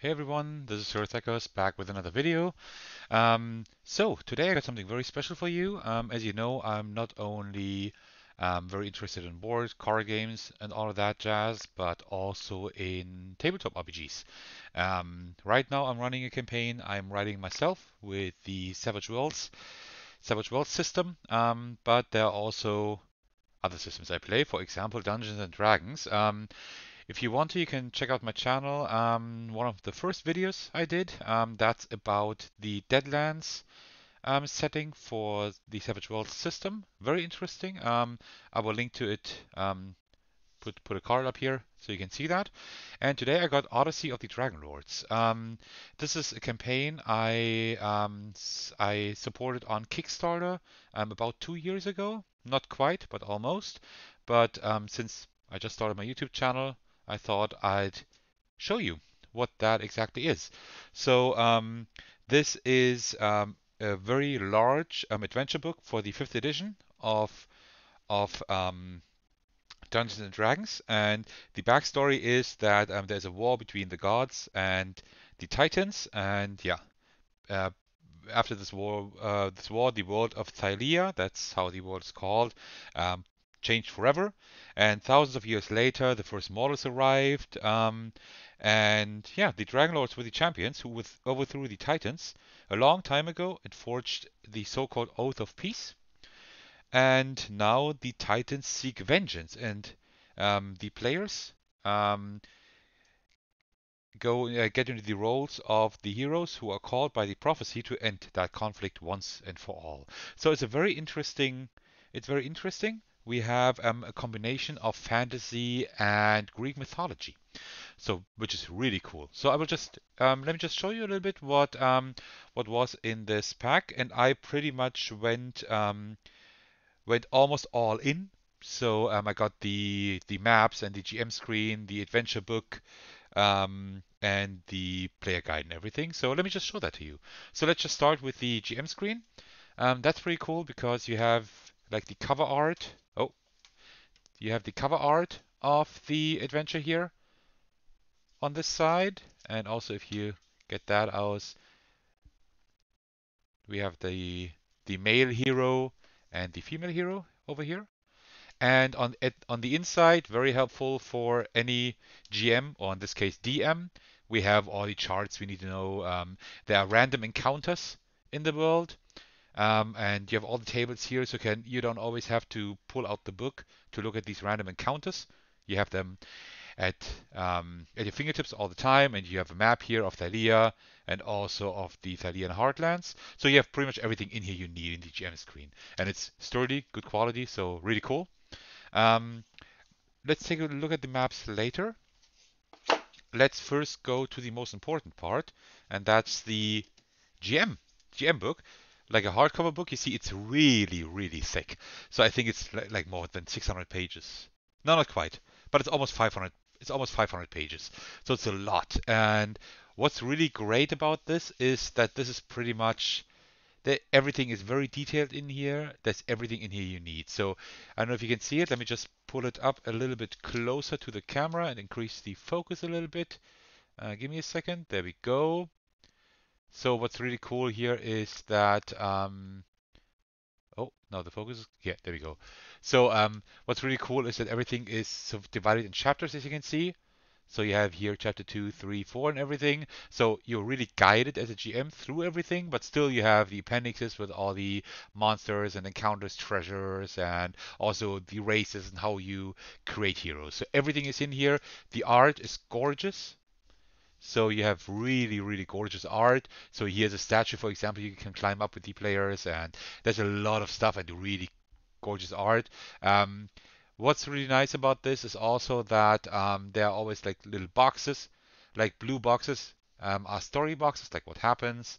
Hey everyone, this is Sir back with another video. So today I got something very special for you. As you know, I'm not only very interested in board, card games, and all of that jazz, but also in tabletop RPGs. Right now I'm running a campaign I'm writing myself with the Savage Worlds system, but there are also other systems I play, for example, Dungeons and Dragons. If you want to, you can check out my channel. One of the first videos I did, that's about the Deadlands setting for the Savage Worlds system. Very interesting. I will link to it, put a card up here so you can see that. And today I got Odyssey of the Dragonlords. This is a campaign I supported on Kickstarter about 2 years ago. Not quite, but almost. But since I just started my YouTube channel, I thought I'd show you what that exactly is. So this is a very large adventure book for the fifth edition of Dungeons and Dragons, and the backstory is that there's a war between the gods and the Titans, and yeah, uh, after this war, the world of Thylia, that's how the world is called, um, changed forever. And thousands of years later, the first mortals arrived, and yeah, the Dragonlords were the champions who overthrew the Titans a long time ago and forged the so-called Oath of Peace. And now the Titans seek vengeance, and the players um, go get into the roles of the heroes who are called by the prophecy to end that conflict once and for all. So it's a very interesting. It's very interesting. We have a combination of fantasy and Greek mythology, so which is really cool. So I will just let me just show you a little bit what was in this pack, and I pretty much went almost all in. So I got the maps and the GM screen, the adventure book, and the player guide and everything. So let me just show that to you. So let's just start with the GM screen. That's pretty cool because you have like the cover art. Oh, you have the cover art of the adventure here on this side, and also if you get that out, we have the male hero and the female hero over here. And on the inside, very helpful for any GM, or in this case DM, we have all the charts we need to know. There are random encounters in the world, and you have all the tables here, so you don't always have to pull out the book to look at these random encounters. You have them at at your fingertips all the time, and you have a map here of Thalia and also of the Thalian Heartlands. So you have pretty much everything in here you need in the GM screen, and it's sturdy, good quality, so really cool. Um, let's take a look at the maps later. Let's first go to the most important part, and that's the GM book. Like a hardcover book, you see it's really, really thick. So I think it's like more than 600 pages. No, not quite, but it's almost 500. It's almost 500 pages. So it's a lot. And what's really great about this is that this is pretty much everything is very detailed in here. There's everything in here you need. So I don't know if you can see it. Let me just pull it up a little bit closer to the camera and increase the focus a little bit. Give me a second. There we go. So what's really cool here is that oh no, the focus is, yeah, there we go. So what's really cool is that everything is sort of divided in chapters, as you can see. So you have here chapter 2, 3, 4 and everything. So you're really guided as a GM through everything, but still you have the appendixes with all the monsters and encounters, treasures, and also the races and how you create heroes. So everything is in here. The art is gorgeous. So you have really, really gorgeous art. So here's a statue, for example, you can climb up with the players, and there's a lot of stuff and really gorgeous art. Um, What's really nice about this is also that there are always like little boxes, like blue boxes are story boxes, like what happens.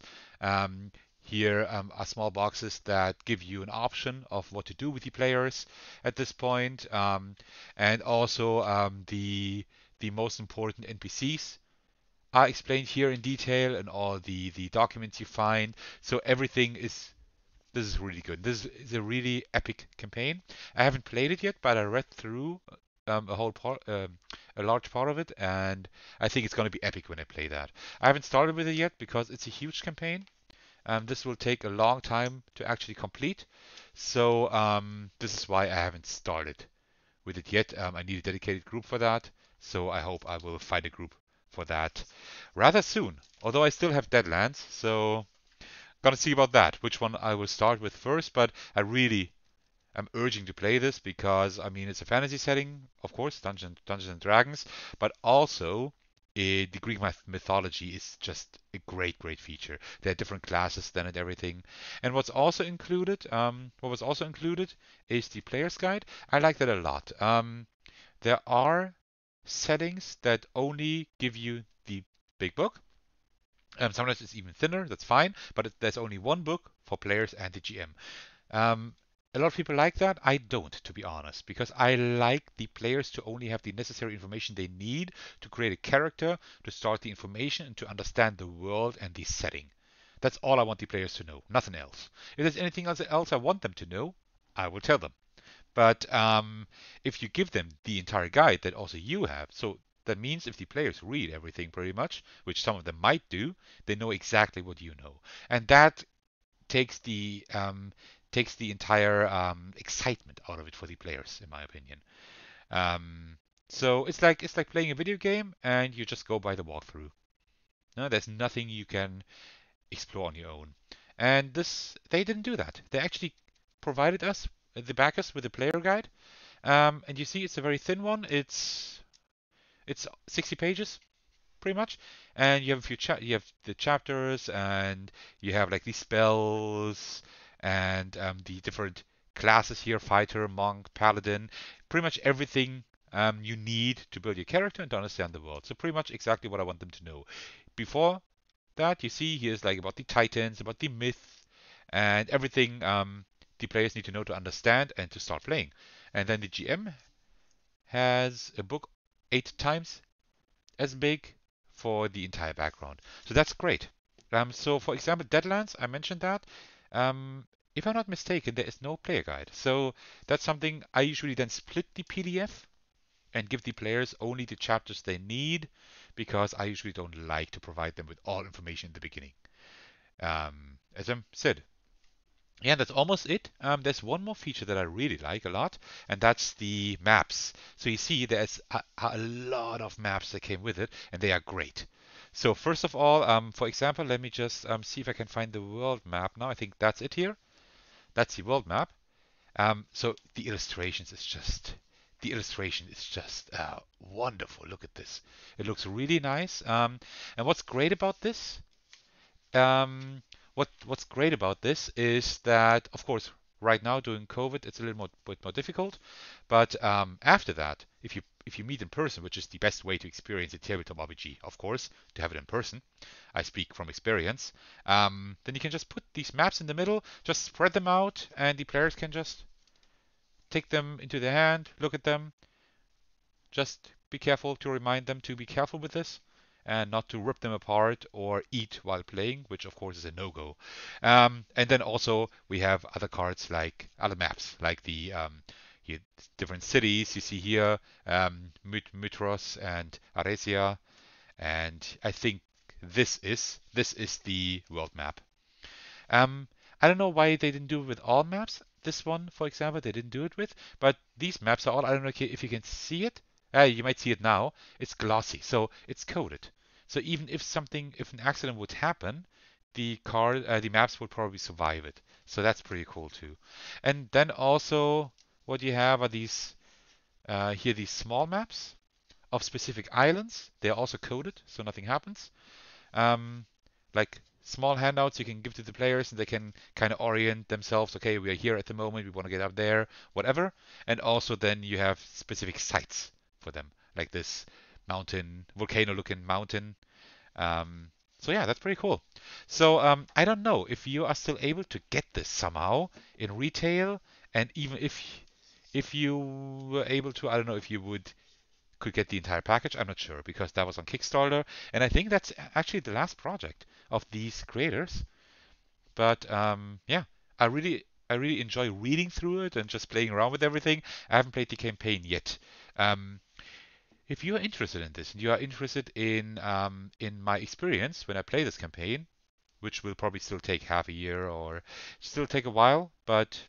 Here are small boxes that give you an option of what to do with the players at this point, and also the most important NPCs are explained here in detail, and all the documents you find. So everything is this is really good. This is a really epic campaign. I haven't played it yet, but I read through a large part of it, and I think it's going to be epic when I play that. I haven't started with it yet because it's a huge campaign. This will take a long time to actually complete, so this is why I haven't started with it yet. I need a dedicated group for that, so I hope I will find a group for that rather soon. Although I still have Deadlands, so gonna see about that, which one I will start with first. But I really am urging to play this because I mean it's a fantasy setting, of course, Dungeons and Dragons, but also the Greek mythology is just a great feature. There are different classes then and everything. And what was also included is the player's guide. I like that a lot. There are settings that only give you the big book. Sometimes it's even thinner, that's fine, but there's only one book for players and the GM. Um, a lot of people like that. I don't, to be honest, because I like the players to only have the necessary information they need to create a character, to start the information, and to understand the world and the setting. That's all I want the players to know, nothing else. If there's anything else I want them to know, I will tell them. But if you give them the entire guide that also you have, so that means if the players read everything pretty much, which some of them might do, they know exactly what you know, and that takes the entire excitement out of it for the players, in my opinion. Um, so it's like playing a video game, and you just go by the walkthrough. No, there's nothing you can explore on your own. And this, they didn't do that. They actually provided us, the backers, with a player guide. And you see, it's a very thin one. It's 60 pages, pretty much. And you have you have the chapters, and you have like these spells and the different classes here: fighter, monk, paladin. Pretty much everything you need to build your character and to understand the world. So pretty much exactly what I want them to know. Before that, you see here's like about the titans, about the myth, and everything the players need to know to understand and to start playing. And then the GM has a book 8 times as big for the entire background. So that's great. So for example, Deadlands, I mentioned that. If I'm not mistaken, there is no player guide. So that's something I usually then split the PDF and give the players only the chapters they need because I usually don't like to provide them with all information in the beginning. As I said, yeah, that's almost it. There's one more feature that I really like a lot, and that's the maps. So you see, there's a lot of maps that came with it, and they are great. So first of all, for example, let me just see if I can find the world map now. I think that's it here. That's the world map. So the illustration is just wonderful. Look at this. It looks really nice. And what's great about this what's great about this is that, of course, right now during COVID, it's a little bit more difficult. But after that, if you meet in person, which is the best way to experience a tabletop RPG, of course, to have it in person, I speak from experience. Then you can just put these maps in the middle, just spread them out, and the players can just take them into their hand, look at them, just be careful to remind them to be careful with this and not to rip them apart or eat while playing, which of course is a no-go. And then also we have other cards like other maps, like the here, different cities you see here, Mytros and Aresia, and I think this is the world map. Um, I don't know why they didn't do it with all maps. This one, for example, they didn't do it with, but these maps are all, I don't know if you can see it. You might see it now. It's glossy, so it's coded. So even if an accident would happen, the maps would probably survive it. So that's pretty cool too. And then also, what you have are these small maps of specific islands. They are also coded, so nothing happens. Um, like small handouts you can give to the players and they can kind of orient themselves. Okay, we are here at the moment, we want to get up there, whatever. And also then you have specific sites for them, like this volcano looking mountain. So yeah, that's pretty cool. So I don't know if you are still able to get this somehow in retail, and even if you were able to, I don't know if you could get the entire package. I'm not sure because that was on Kickstarter, and I think that's actually the last project of these creators. But yeah, I really enjoy reading through it and just playing around with everything. I haven't played the campaign yet. Um, if you are interested in this and you are interested in my experience when I play this campaign, which will probably still take half a year or still take a while, but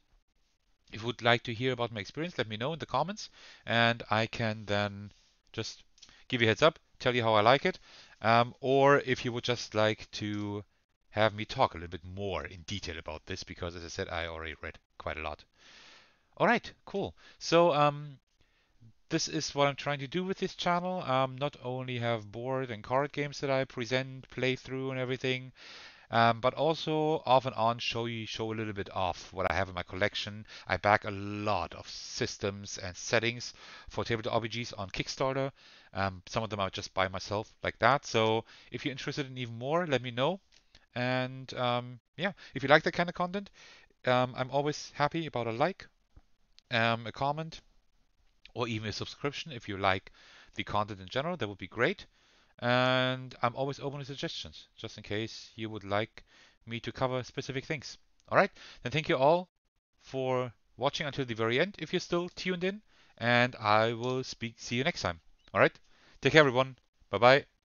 if you would like to hear about my experience, let me know in the comments, and I can then just give you a heads up, tell you how I like it. Or if you would just like to have me talk a little bit more in detail about this, because as I said, I already read quite a lot. All right, cool. So this is what I'm trying to do with this channel. Not only have board and card games that I present, play through, and everything, but also off and on show a little bit of what I have in my collection. I back a lot of systems and settings for tabletop RPGs on Kickstarter. Some of them I just buy myself like that. So if you're interested in even more, let me know. And yeah, if you like that kind of content, I'm always happy about a like, a comment, or even a subscription if you like the content in general. That would be great. And I'm always open to suggestions, just in case you would like me to cover specific things. All right, then thank you all for watching until the very end, if you're still tuned in, and I will see you next time. All right, take care, everyone. Bye bye.